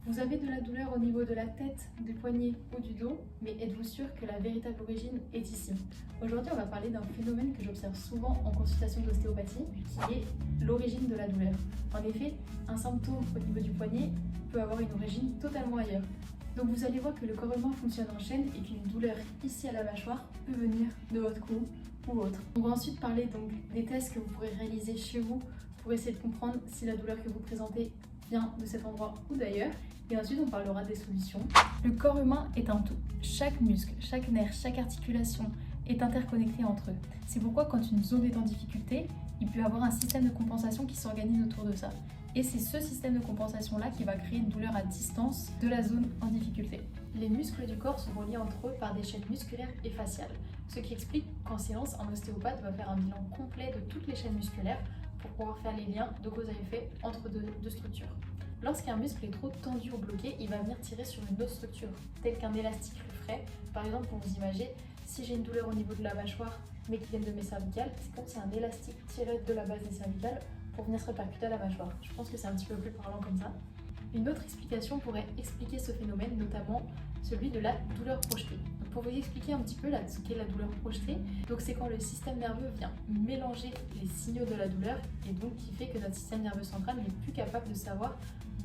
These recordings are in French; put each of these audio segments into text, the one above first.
Vous avez de la douleur au niveau de la tête, du poignet ou du dos, mais êtes-vous sûr que la véritable origine est ici? Aujourd'hui, on va parler d'un phénomène que j'observe souvent en consultation d'ostéopathie, qui est l'origine de la douleur. En effet, un symptôme au niveau du poignet peut avoir une origine totalement ailleurs. Donc vous allez voir que le corps humain fonctionne en chaîne et qu'une douleur ici à la mâchoire peut venir de votre cou ou autre. On va ensuite parler donc des tests que vous pourrez réaliser chez vous pour essayer de comprendre si la douleur que vous présentez vient de cet endroit ou d'ailleurs. Et ensuite, on parlera des solutions. Le corps humain est un tout. Chaque muscle, chaque nerf, chaque articulation est interconnecté entre eux. C'est pourquoi quand une zone est en difficulté, il peut y avoir un système de compensation qui s'organise autour de ça. Et c'est ce système de compensation-là qui va créer une douleur à distance de la zone en difficulté. Les muscles du corps sont reliés entre eux par des chaînes musculaires et faciales, ce qui explique qu'en séance, un ostéopathe va faire un bilan complet de toutes les chaînes musculaires pour pouvoir faire les liens de cause à effet entre deux structures. Lorsqu'un muscle est trop tendu ou bloqué, il va venir tirer sur une autre structure, telle qu'un élastique le ferait. Par exemple, pour vous imaginer, si j'ai une douleur au niveau de la mâchoire, mais qui vient de mes cervicales, c'est comme si un élastique tirait de la base des cervicales pour venir se répercuter à la mâchoire. Je pense que c'est un petit peu plus parlant comme ça. Une autre explication pourrait expliquer ce phénomène, notamment celui de la douleur projetée. Donc pour vous expliquer un petit peu ce qu'est la douleur projetée, donc c'est quand le système nerveux vient mélanger les signaux de la douleur et donc qui fait que notre système nerveux central n'est plus capable de savoir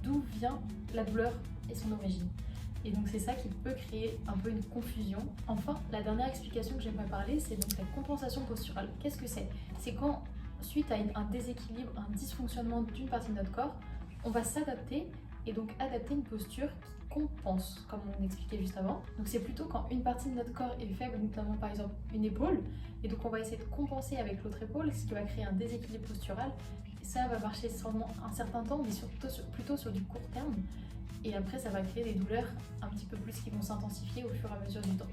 d'où vient la douleur et son origine. Et donc c'est ça qui peut créer un peu une confusion. Enfin, la dernière explication que j'aimerais parler, c'est donc la compensation posturale. Qu'est-ce que c'est? C'est quand, suite à un déséquilibre, un dysfonctionnement d'une partie de notre corps, on va s'adapter et donc adapter une posture qui compense, comme on expliquait juste avant. Donc c'est plutôt quand une partie de notre corps est faible, notamment par exemple une épaule, et donc on va essayer de compenser avec l'autre épaule, ce qui va créer un déséquilibre postural. Et ça va marcher seulement un certain temps, mais plutôt sur du court terme. Et après, ça va créer des douleurs un petit peu plus qui vont s'intensifier au fur et à mesure du temps.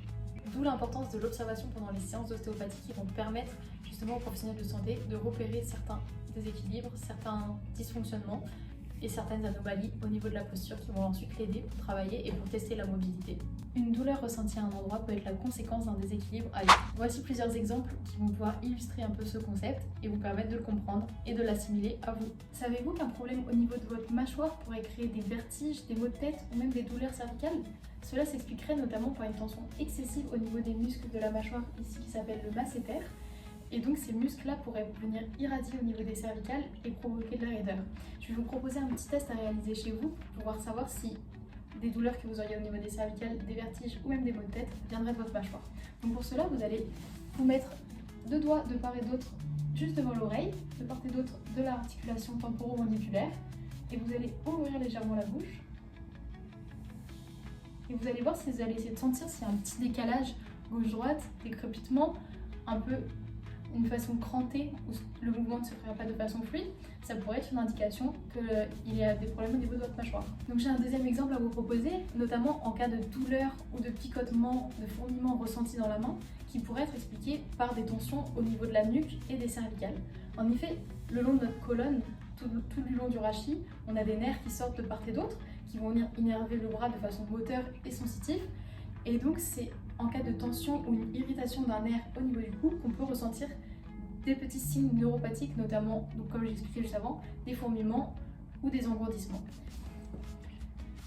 D'où l'importance de l'observation pendant les séances d'ostéopathie qui vont permettre justement aux professionnels de santé de repérer certains déséquilibres, certains dysfonctionnements et certaines anomalies au niveau de la posture qui vont ensuite l'aider pour travailler et pour tester la mobilité. Une douleur ressentie à un endroit peut être la conséquence d'un déséquilibre ailleurs. Voici plusieurs exemples qui vont pouvoir illustrer un peu ce concept et vous permettre de le comprendre et de l'assimiler à vous. Savez-vous qu'un problème au niveau de votre mâchoire pourrait créer des vertiges, des maux de tête ou même des douleurs cervicales? Cela s'expliquerait notamment par une tension excessive au niveau des muscles de la mâchoire ici qui s'appelle le masséter. Et donc ces muscles-là pourraient venir irradier au niveau des cervicales et provoquer de la raideur. Je vais vous proposer un petit test à réaliser chez vous pour pouvoir savoir si des douleurs que vous auriez au niveau des cervicales, des vertiges ou même des maux de tête viendraient de votre mâchoire. Donc pour cela, vous allez vous mettre deux doigts de part et d'autre juste devant l'oreille, de part et d'autre de l'articulation temporomandibulaire, et vous allez ouvrir légèrement la bouche. Et vous allez voir si vous allez essayer de sentir s'il y a un petit décalage gauche-droite, des crépitements, un peu une façon crantée où le mouvement ne se ferait pas de façon fluide, ça pourrait être une indication qu'il y a des problèmes au niveau de votre mâchoire. Donc j'ai un deuxième exemple à vous proposer, notamment en cas de douleur ou de picotement, de fourmillement ressenti dans la main, qui pourrait être expliqué par des tensions au niveau de la nuque et des cervicales. En effet, le long de notre colonne, tout du long du rachis, on a des nerfs qui sortent de part et d'autre, qui vont venir innerver le bras de façon moteur et sensitive. Et donc c'est en cas de tension ou une irritation d'un nerf au niveau du cou qu'on peut ressentir des petits signes neuropathiques, notamment, donc comme j'expliquais juste avant, des fourmillements ou des engourdissements.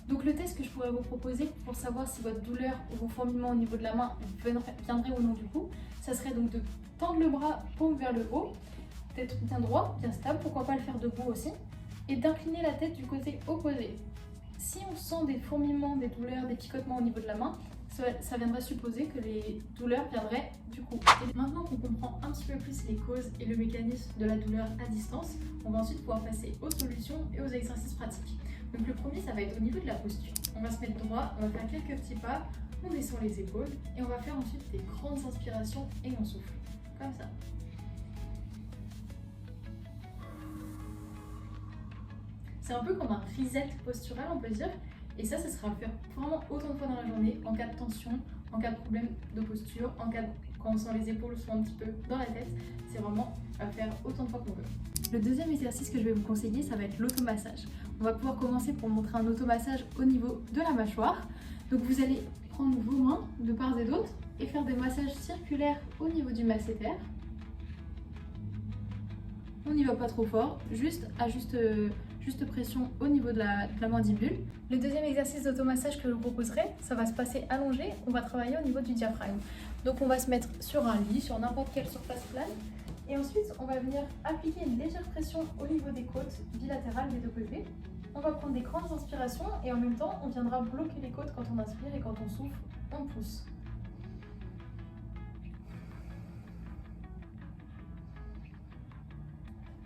Donc le test que je pourrais vous proposer pour savoir si votre douleur ou vos fourmillements au niveau de la main viendraient ou non du cou, ça serait donc de tendre le bras paume vers le haut, d'être bien droit, bien stable, pourquoi pas le faire debout aussi, et d'incliner la tête du côté opposé. Si on sent des fourmillements, des douleurs, des picotements au niveau de la main, ça viendrait supposer que les douleurs viendraient du cou. Et maintenant qu'on comprend un petit peu plus les causes et le mécanisme de la douleur à distance, on va ensuite pouvoir passer aux solutions et aux exercices pratiques. Donc le premier, ça va être au niveau de la posture. On va se mettre droit, on va faire quelques petits pas, on descend les épaules et on va faire ensuite des grandes inspirations et on souffle, comme ça. C'est un peu comme un reset postural, on peut dire. Et ça sera à faire vraiment autant de fois dans la journée, en cas de tension, en cas de problème de posture, quand on sent les épaules sont un petit peu dans la tête. C'est vraiment à faire autant de fois qu'on veut. Le deuxième exercice que je vais vous conseiller, ça va être l'automassage. On va pouvoir commencer pour montrer un automassage au niveau de la mâchoire. Donc vous allez prendre vos mains de part et d'autre et faire des massages circulaires au niveau du masséter. On n'y va pas trop fort, juste juste pression au niveau de la mandibule. Le deuxième exercice d'automassage que je vous proposerai, ça va se passer allongé, on va travailler au niveau du diaphragme. Donc on va se mettre sur un lit, sur n'importe quelle surface plane, et ensuite on va venir appliquer une légère pression au niveau des côtes bilatérales des deux côtés. On va prendre des grandes inspirations et en même temps on viendra bloquer les côtes quand on inspire et quand on souffle, on pousse.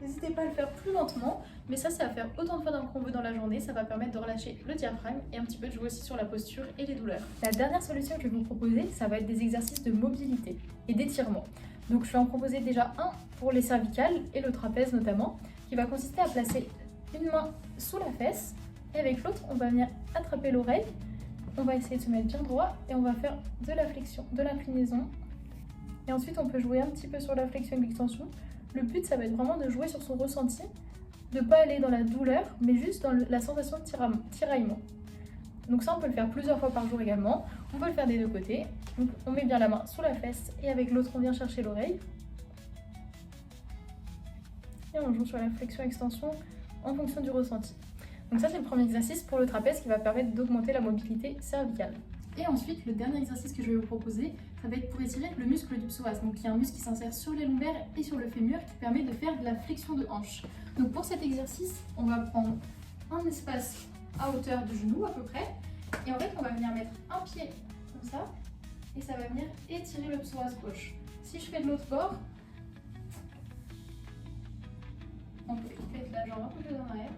N'hésitez pas à le faire plus lentement, mais ça c'est à faire autant de fois qu'on veut dans la journée, ça va permettre de relâcher le diaphragme et un petit peu de jouer aussi sur la posture et les douleurs. La dernière solution que je vais vous proposer, ça va être des exercices de mobilité et d'étirement. Donc je vais en proposer déjà un pour les cervicales et le trapèze notamment, qui va consister à placer une main sous la fesse et avec l'autre on va venir attraper l'oreille, on va essayer de se mettre bien droit et on va faire de la flexion, de l'inclinaison et ensuite on peut jouer un petit peu sur la flexion et l'extension. Le but, ça va être vraiment de jouer sur son ressenti, de ne pas aller dans la douleur, mais juste dans la sensation de tiraillement. Donc ça, on peut le faire plusieurs fois par jour également. On peut le faire des deux côtés. Donc on met bien la main sous la fesse et avec l'autre, on vient chercher l'oreille. Et on joue sur la flexion-extension en fonction du ressenti. Donc ça, c'est le premier exercice pour le trapèze qui va permettre d'augmenter la mobilité cervicale. Et ensuite, le dernier exercice que je vais vous proposer, ça va être pour étirer le muscle du psoas. Donc il y a un muscle qui s'insère sur les lombaires et sur le fémur qui permet de faire de la flexion de hanche. Donc pour cet exercice, on va prendre un espace à hauteur du genou à peu près. Et en fait, on va venir mettre un pied comme ça et ça va venir étirer le psoas gauche. Si je fais de l'autre bord, on peut mettre la jambe un peu plus en arrière.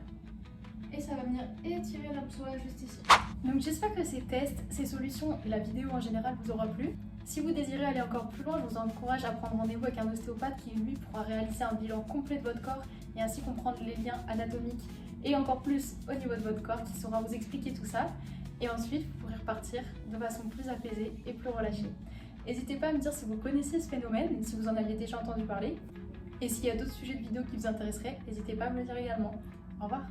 Et ça va venir étirer la psoas juste ici. Donc j'espère que ces tests, ces solutions et la vidéo en général vous aura plu. Si vous désirez aller encore plus loin, je vous encourage à prendre rendez-vous avec un ostéopathe qui lui pourra réaliser un bilan complet de votre corps et ainsi comprendre les liens anatomiques et encore plus au niveau de votre corps qui saura vous expliquer tout ça. Et ensuite, vous pourrez repartir de façon plus apaisée et plus relâchée. N'hésitez pas à me dire si vous connaissez ce phénomène, si vous en aviez déjà entendu parler. Et s'il y a d'autres sujets de vidéo qui vous intéresseraient, n'hésitez pas à me le dire également. Au revoir!